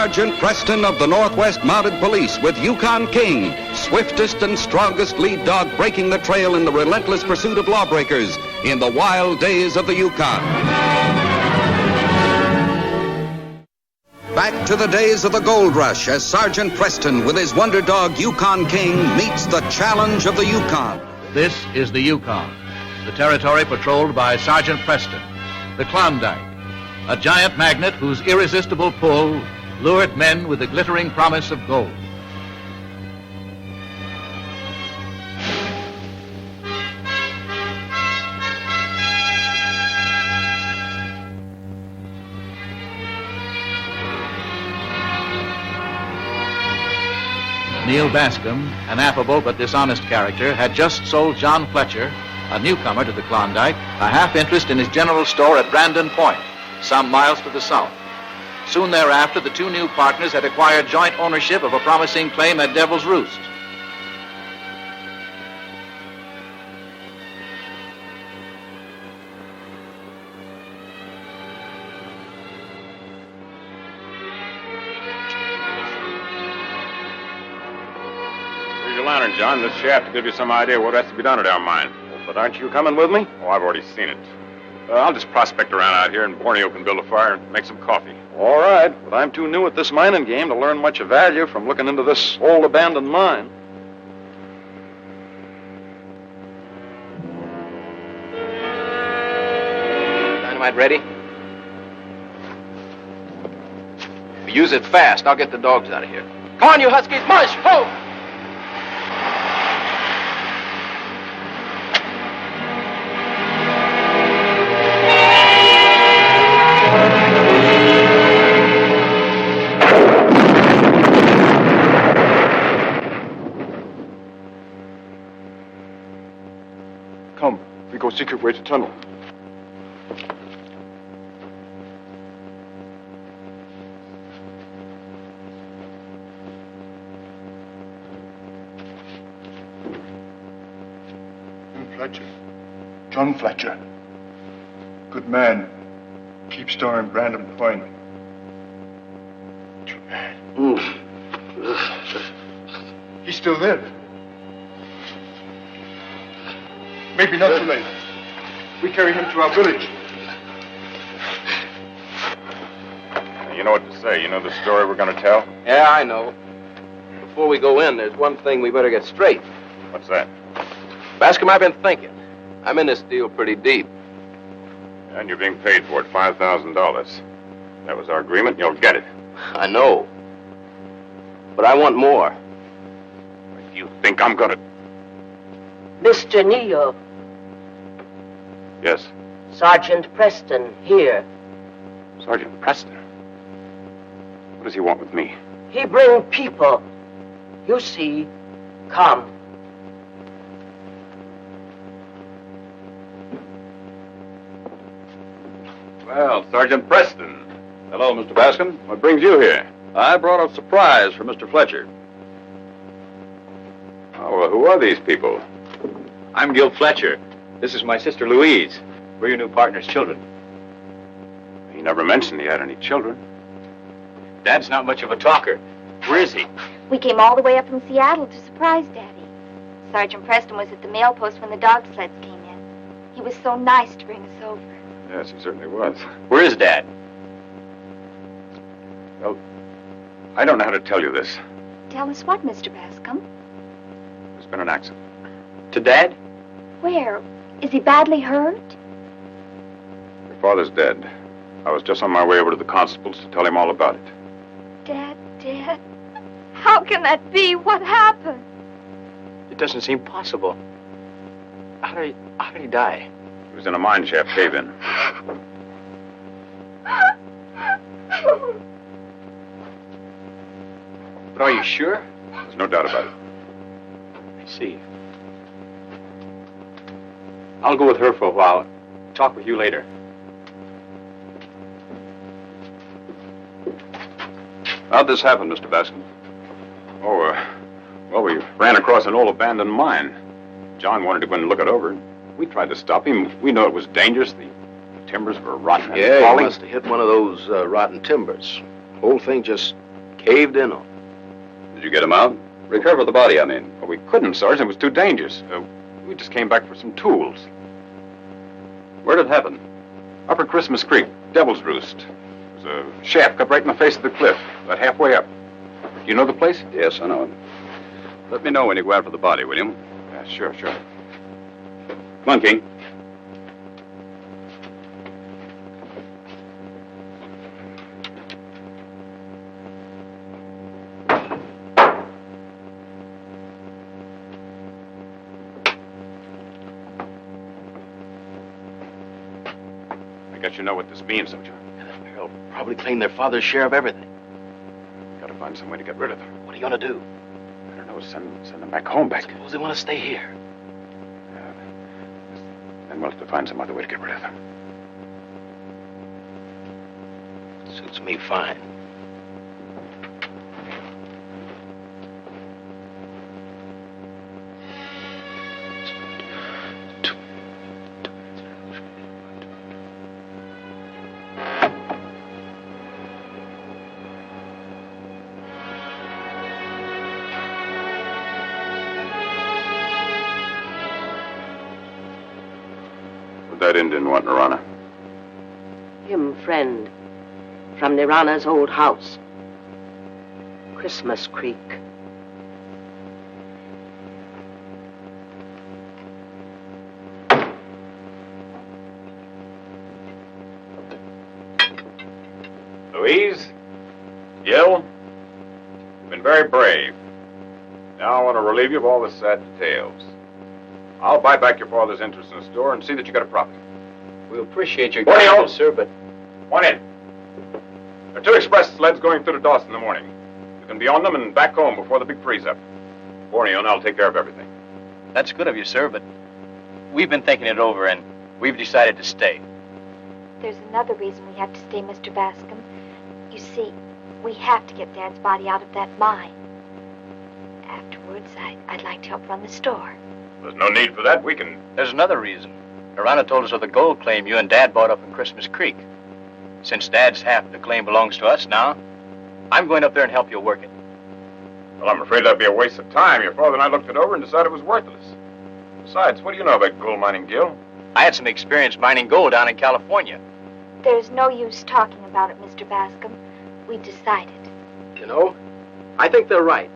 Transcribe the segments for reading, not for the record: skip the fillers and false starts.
Sergeant Preston of the Northwest Mounted Police with Yukon King, swiftest and strongest lead dog breaking the trail in the relentless pursuit of lawbreakers in the wild days of the Yukon. Back to the days of the gold rush as Sergeant Preston with his wonder dog Yukon King meets the challenge of the Yukon. This is the Yukon, the territory patrolled by Sergeant Preston, the Klondike, a giant magnet whose irresistible pull lured men with the glittering promise of gold. Neil Bascom, an affable but dishonest character, had just sold John Fletcher, a newcomer to the Klondike, a half interest in his general store at Brandon Point, some miles to the south. Soon thereafter, the two new partners had acquired joint ownership of a promising claim at Devil's Roost. Lantern, John. This shaft will give you some idea what has to be done at our mine. But aren't you coming with me? Oh, I've already seen it. I'll just prospect around out here, and Borneo can build a fire and make some coffee. All right, but I'm too new at this mining game to learn much of value from looking into this old abandoned mine. Dynamite ready? If you use it fast, I'll get the dogs out of here. Come on, you huskies, march! Ho! Come, we go secret way to tunnel. Fletcher. John Fletcher. Good man. Keep store in Brandon Point. Good man. He's still there. Maybe not too late. We carry him to our village. You know what to say. You know the story we're going to tell? Yeah, I know. Before we go in, there's one thing we better get straight. What's that? Bascom, I've been thinking. I'm in this deal pretty deep. And you're being paid for it, $5,000. That was our agreement, and you'll get it. I know. But I want more. You think I'm gonna... Mr. Neal. Yes? Sergeant Preston, here. Sergeant Preston? What does he want with me? He bring people. You see. Come. Well, Sergeant Preston. Hello, Mr. Bascom. What brings you here? I brought a surprise for Mr. Fletcher. Oh, well, who are these people? I'm Gil Fletcher. This is my sister Louise. We're your new partner's children. He never mentioned he had any children. Dad's not much of a talker. Where is he? We came all the way up from Seattle to surprise Daddy. Sergeant Preston was at the mail post when the dog sleds came in. He was so nice to bring us over. Yes, he certainly was. Where is Dad? Well, I don't know how to tell you this. Tell us what, Mr. Bascom? There's been an accident. To Dad? Where? Is he badly hurt? Your father's dead. I was just on my way over to the constable's to tell him all about it. Dad dead? How can that be? What happened? It doesn't seem possible. How did he die? He was in a mine shaft cave-in. But are you sure? There's no doubt about it. I see. I'll go with her for a while. Talk with you later. How'd this happen, Mr. Bascom? Oh, well, we ran across an old abandoned mine. John wanted to go in and look it over. We tried to stop him. We know it was dangerous. The timbers were rotten and Yeah, falling. he must have hit one of those rotten timbers. Whole thing just Caved in on. Did you get him out? Recover the body, I mean. Well, we couldn't, Sergeant. It was too dangerous. We just came back for some tools. Where did it happen? Up at Christmas Creek, Devil's Roost. There's a shaft cut right in the face of the cliff, about halfway up. Do you know the place? Yes, I know it. Let me know when you go out for the body, will you? Yeah, sure. Come on, King. I guess you know what this means, don't you? They'll probably claim their father's share of everything. Gotta find some way to get rid of them. What are you gonna do? I don't know. Send them back home, Suppose they want to stay here. Then we'll have to find some other way to get rid of them. Suits me fine. That Indian want, Narana? Him friend from Nirana's old house. Christmas Creek. Louise? Gil? You've been very brave. Now I want to relieve you of all the sad details. I'll buy back your father's interest in the store and see that you get a profit. We appreciate your Borneo! kindness, sir, but... One in. There are 2 express sleds going through to Dawson in the morning. You can be on them and back home before the big freeze-up. Borneo and I'll take care of everything. That's good of you, sir, but we've been thinking it over, and we've decided to stay. There's another reason we have to stay, Mr. Bascom. You see, we have to get Dad's body out of that mine. Afterwards, I'd like to help run the store. There's no need for that. We can... There's another reason. Narana told us of the gold claim you and Dad bought up in Christmas Creek. Since Dad's half of the claim belongs to us now, I'm going up there and help you work it. Well, I'm afraid that'd be a waste of time. Your father and I looked it over and decided it was worthless. Besides, what do you know about gold mining, Gil? I had some experience mining gold down in California. There's no use talking about it, Mr. Bascom. We decided. You know, I think they're right.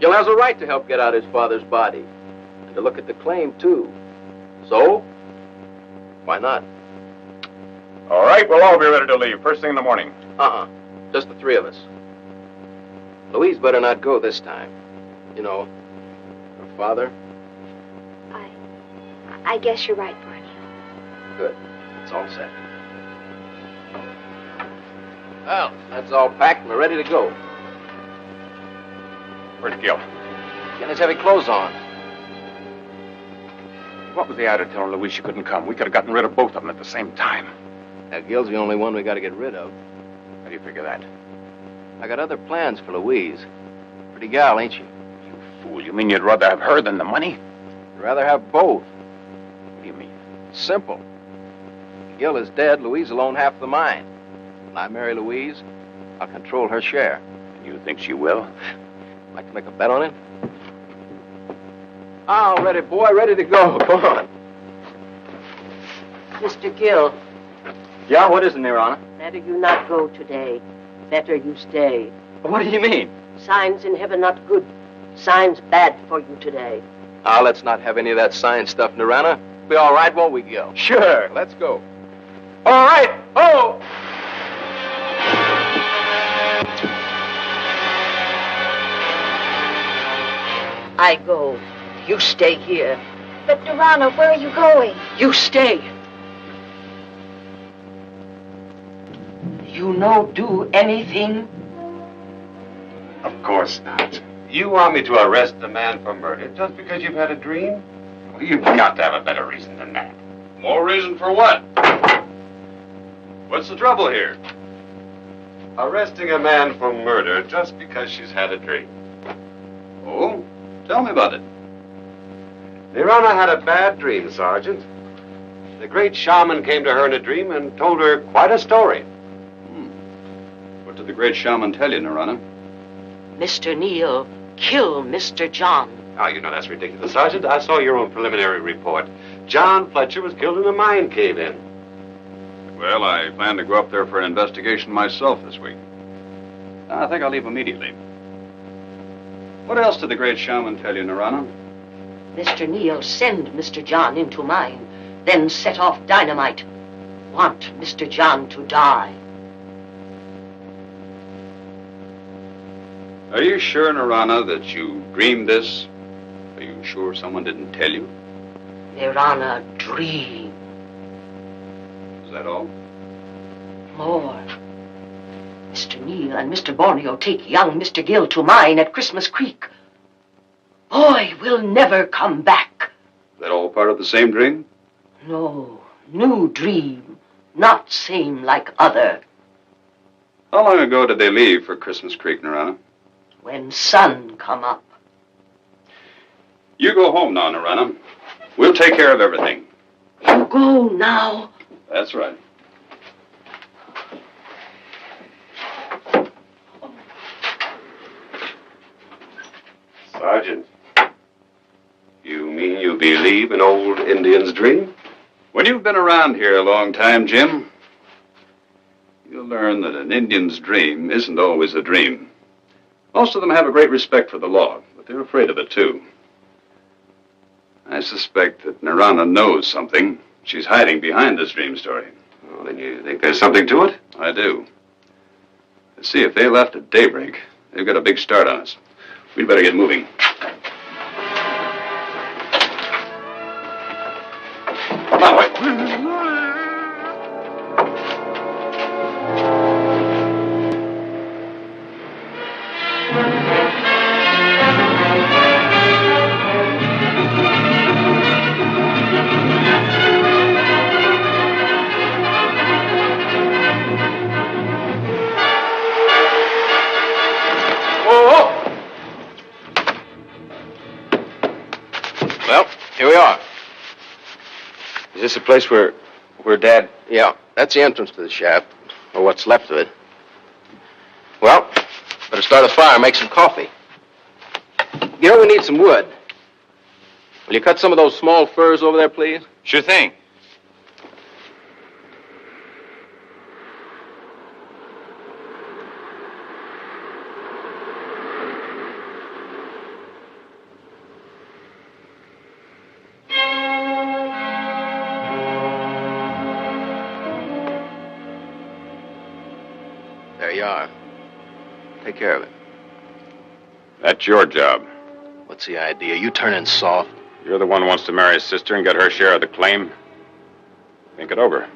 Gil has a right to help get out his father's body. And to look at the claim, too. So, why not? All right, we'll all be ready to leave first thing in the morning. Just the 3 of us. Louise better not go this time. You know, her father. I guess you're right, Barney. Good. It's all set. Well, that's all packed and we're ready to go. Where's Gil? Getting his heavy clothes on. What was the idea of telling Louise she couldn't come? We could have gotten rid of both of them at the same time. Now, Gil's the only one we got to get rid of. How do you figure that? I got other plans for Louise. Pretty gal, ain't she? You fool. You mean you'd rather have her than the money? I'd rather have both. What do you mean? Simple. Gil is dead, Louise will own half the mine. When I marry Louise, I'll control her share. And you think she will? Like to make a bet on it? Oh, ready, boy, ready to go. Come on. Mr. Gill, Yeah, what is it, Narana? better you not go today. Better you stay. What do you mean? Signs in heaven not good. Signs bad for you today. Now, let's not have any of that science stuff, Narana. Be all right, won't we, Gil? Sure. Let's go. All right. Oh! I go. You stay here. But, Narana, where are you going? You stay. You no do anything? Of course not. You want me to arrest a man for murder just because you've had a dream? Well, you've got to have a better reason than that. More reason for what? What's the trouble here? Arresting a man for murder just because she's had a dream. Oh? Tell me about it. Nirana had a bad dream, Sergeant. The great shaman came to her in a dream and told her quite a story. What did the great shaman tell you, Narana? Mr. Neal killed Mr. John. Oh, you know that's ridiculous, Sergeant. I saw your own preliminary report. John Fletcher was killed in a mine cave-in. Well, I plan to go up there for an investigation myself this week. I think I'll leave immediately. What else did the great shaman tell you, Narana? Mr. Neal sent Mr. John into mine, then set off dynamite. Want Mr. John to die. Are you sure, Narana, that you dreamed this? Are you sure someone didn't tell you? They're on a dream. Is that all? More. Mr. Neal and Mr. Borneo take young Mr. Gill to mine at Christmas Creek. Boy will never come back. Is that all part of the same dream? No, new dream. Not same like other. How long ago did they leave for Christmas Creek, Narana? When sun come up. You go home now, Narana. We'll take care of everything. You go now. That's right. Sergeant, you mean you believe an old Indian's dream? When you've been around here a long time, Jim, you'll learn that an Indian's dream isn't always a dream. Most of them have a great respect for the law, but they're afraid of it, too. I suspect that Narana knows something. She's hiding behind this dream story. Oh, then you think there's something to it? I do. Let's see, if they left at daybreak, they've got a big start on us. We'd better get moving. That way. Well, here we are. Is this the place where Dad... Yeah, that's the entrance to the shaft, or what's left of it. Well, better start a fire, make some coffee. You know, we need some wood. Will you cut some of those small firs over there, please? Sure thing. There you are. Take care of it. That's your job. What's the idea? You turning soft? You're the one who wants to marry his sister and get her share of the claim. Think it over.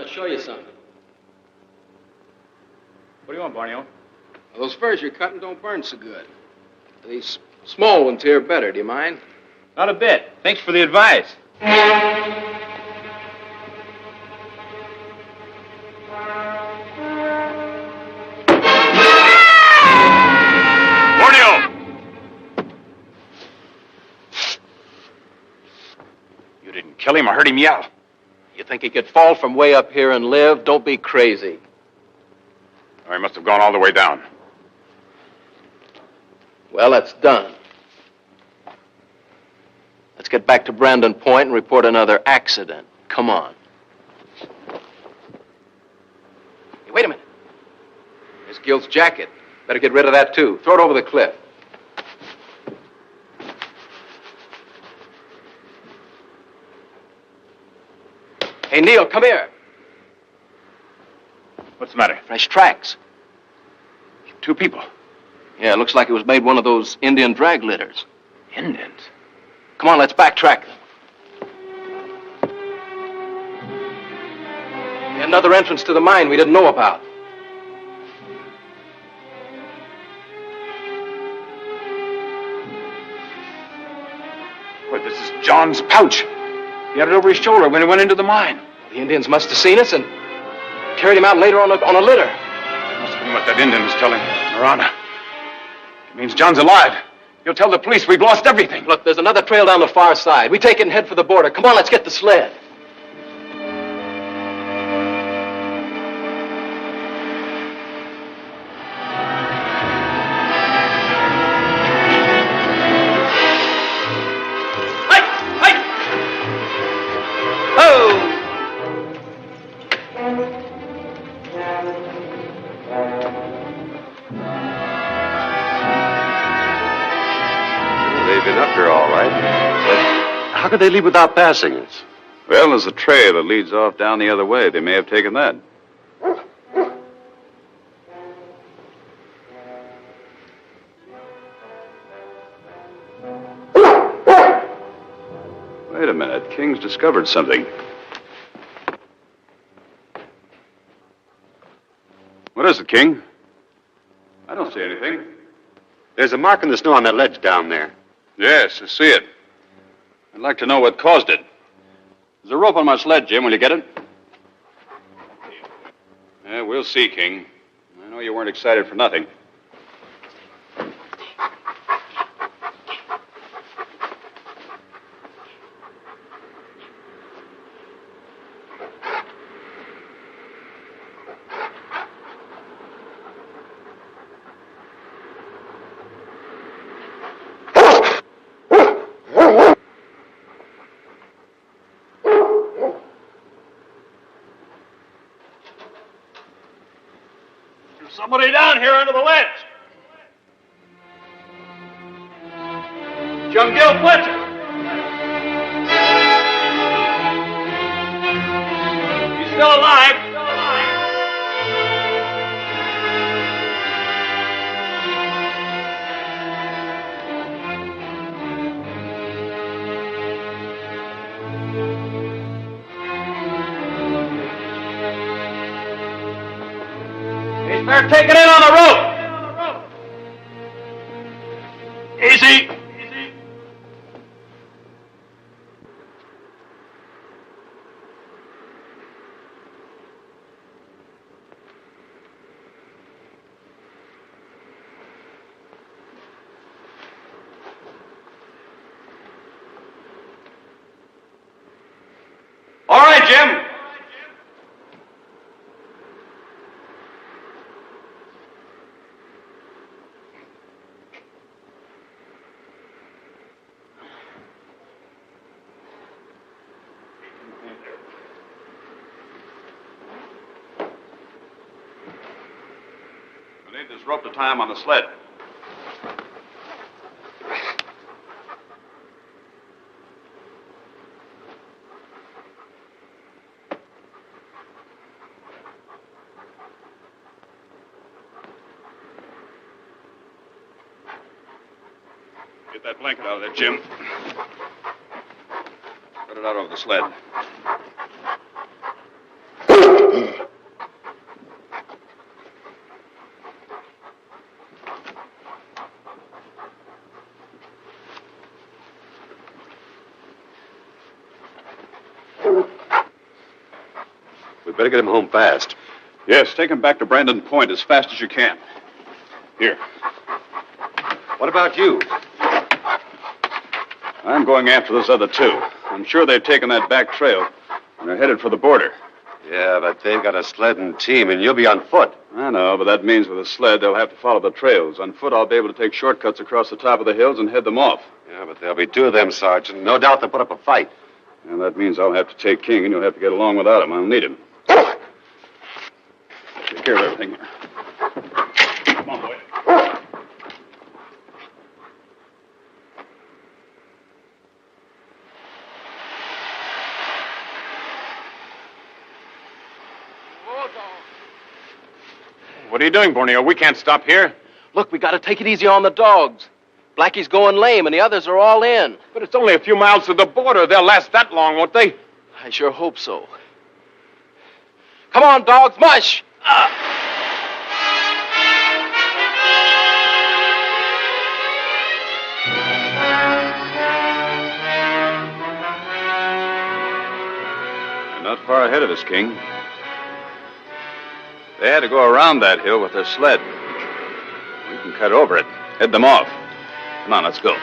Show you something. What do you want, Borneo? Those firs you're cutting don't burn so good. These small ones here are better. Do you mind? Not a bit. Thanks for the advice. Borneo! You didn't kill him. I heard him yell. You think he could fall from way up here and live? Don't be crazy. Oh, he must have gone all the way down. Well, that's done. Let's get back to Brandon Point and report another accident. Come on. Hey, wait a minute. There's Gil's jacket. Better get rid of that, too. Throw it over the cliff. Hey, Neil, come here. What's the matter? Fresh tracks. 2 people. Yeah, it looks like it was made one of those Indian drag litters. Indians? Come on, let's backtrack them. Another entrance to the mine we didn't know about. Well, this is John's pouch. He had it over his shoulder when he went into the mine. The Indians must have seen us and carried him out later on a litter. That must have been what that Indian was telling Marana. It means John's alive. He'll tell the police we've lost everything. Look, there's another trail down the far side. We take it and head for the border. Come on, let's get the sled. How could they leave without passing us? Well, there's a trail that leads off down the other way. They may have taken that. Wait a minute. King's discovered something. What is it, King? I don't see anything. There's a mark in the snow on that ledge down there. Yes, I see it. I'd like to know what caused it. There's a rope on my sled, Jim. Will you get it? Yeah, we'll see, King. I know you weren't excited for nothing. Somebody down here under the ledge. Young Gil Fletcher. He's still alive. They're taking it on the rope. Easy. All right, Jim. We need this rope to tie him on the sled. Get that blanket out of there, Jim. Put it out over the sled. We better get him home fast. Yes, take him back to Brandon Point as fast as you can. Here. What about you? I'm going after those other two. I'm sure they've taken that back trail and they're headed for the border. Yeah, but they've got a sled and team, and you'll be on foot. I know, but that means with a sled, they'll have to follow the trails. On foot, I'll be able to take shortcuts across the top of the hills and head them off. Yeah, but there'll be two of them, Sergeant. No doubt they'll put up a fight. And that means I'll have to take King, and you'll have to get along without him. I'll need him. Take care of everything here. Come on, boy. What are you doing, Borneo? We can't stop here. Look, we gotta take it easy on the dogs. Blackie's going lame, and the others are all in. But it's only a few miles to the border. They'll last that long, won't they? I sure hope so. Come on, dogs, mush! They're not far ahead of us, King. They had to go around that hill with their sled. We can cut over it, head them off. Come on, let's go.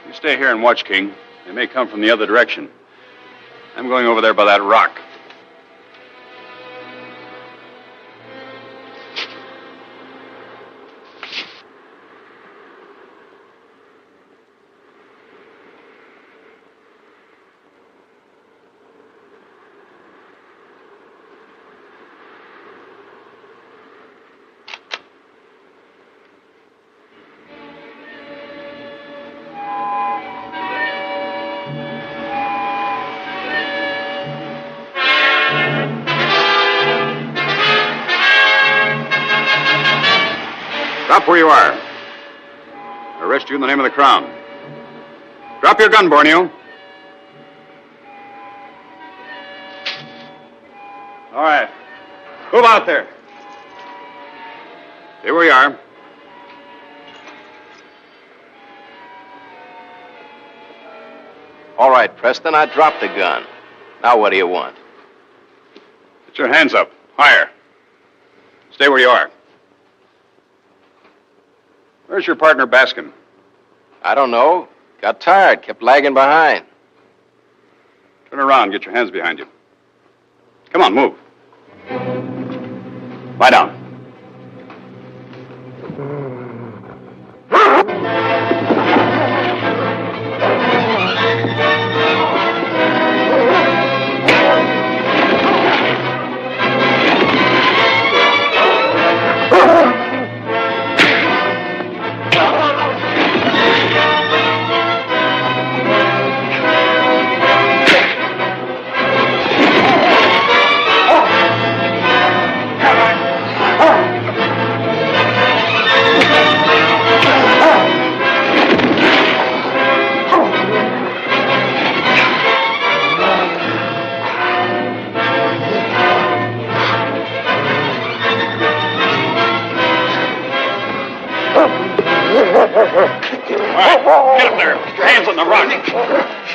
You stay here and watch, King. They may come from the other direction. I'm going over there by that rock. Stop where you are. I arrest you in the name of the Crown. Drop your gun, Borneo. All right. Move out there. Stay where you are. All right, Preston, I dropped the gun. Now what do you want? Put your hands up. Higher. Stay where you are. Where's your partner, Bascom? I don't know. Got tired, kept lagging behind. Turn around, get your hands behind you. Come on, move. Lie down. Get up there. Put your hands on the rock.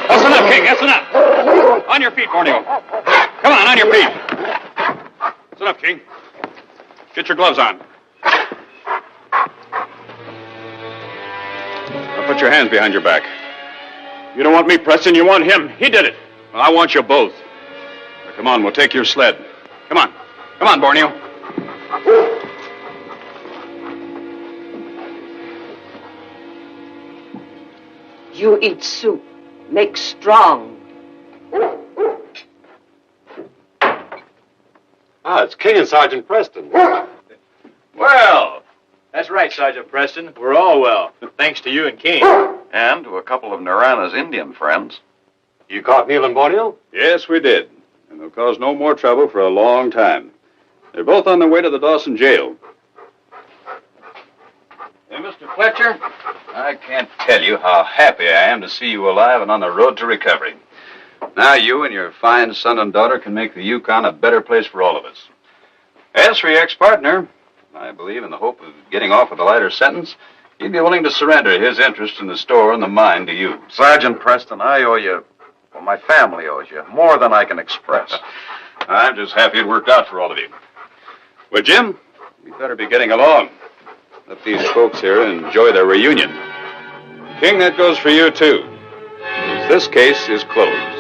That's enough, King. That's enough. On your feet, Borneo. Come on, on your feet. That's enough, King. Get your gloves on. Now put your hands behind your back. You don't want me, Preston. You want him. He did it. Well, I want you both. Now, come on, we'll take your sled. Come on. Come on, Borneo. You eat soup. Make strong. It's King and Sergeant Preston. Well, that's right, Sergeant Preston. We're all well, thanks to you and King. And to a couple of Narana's Indian friends. You caught Neil and Borneo? Yes, we did. And they'll cause no more trouble for a long time. They're both on their way to the Dawson jail. Hey, Mr. Fletcher, I can't tell you how happy I am to see you alive and on the road to recovery. Now you and your fine son and daughter can make the Yukon a better place for all of us. As for your ex-partner, I believe in the hope of getting off with a lighter sentence, he'd be willing to surrender his interest in the store and the mine to you. Sergeant Preston, I owe you, well, my family owes you, more than I can express. I'm just happy it worked out for all of you. Well, Jim, we better be getting along. Let these folks here enjoy their reunion. King, that goes for you, too. This case is closed.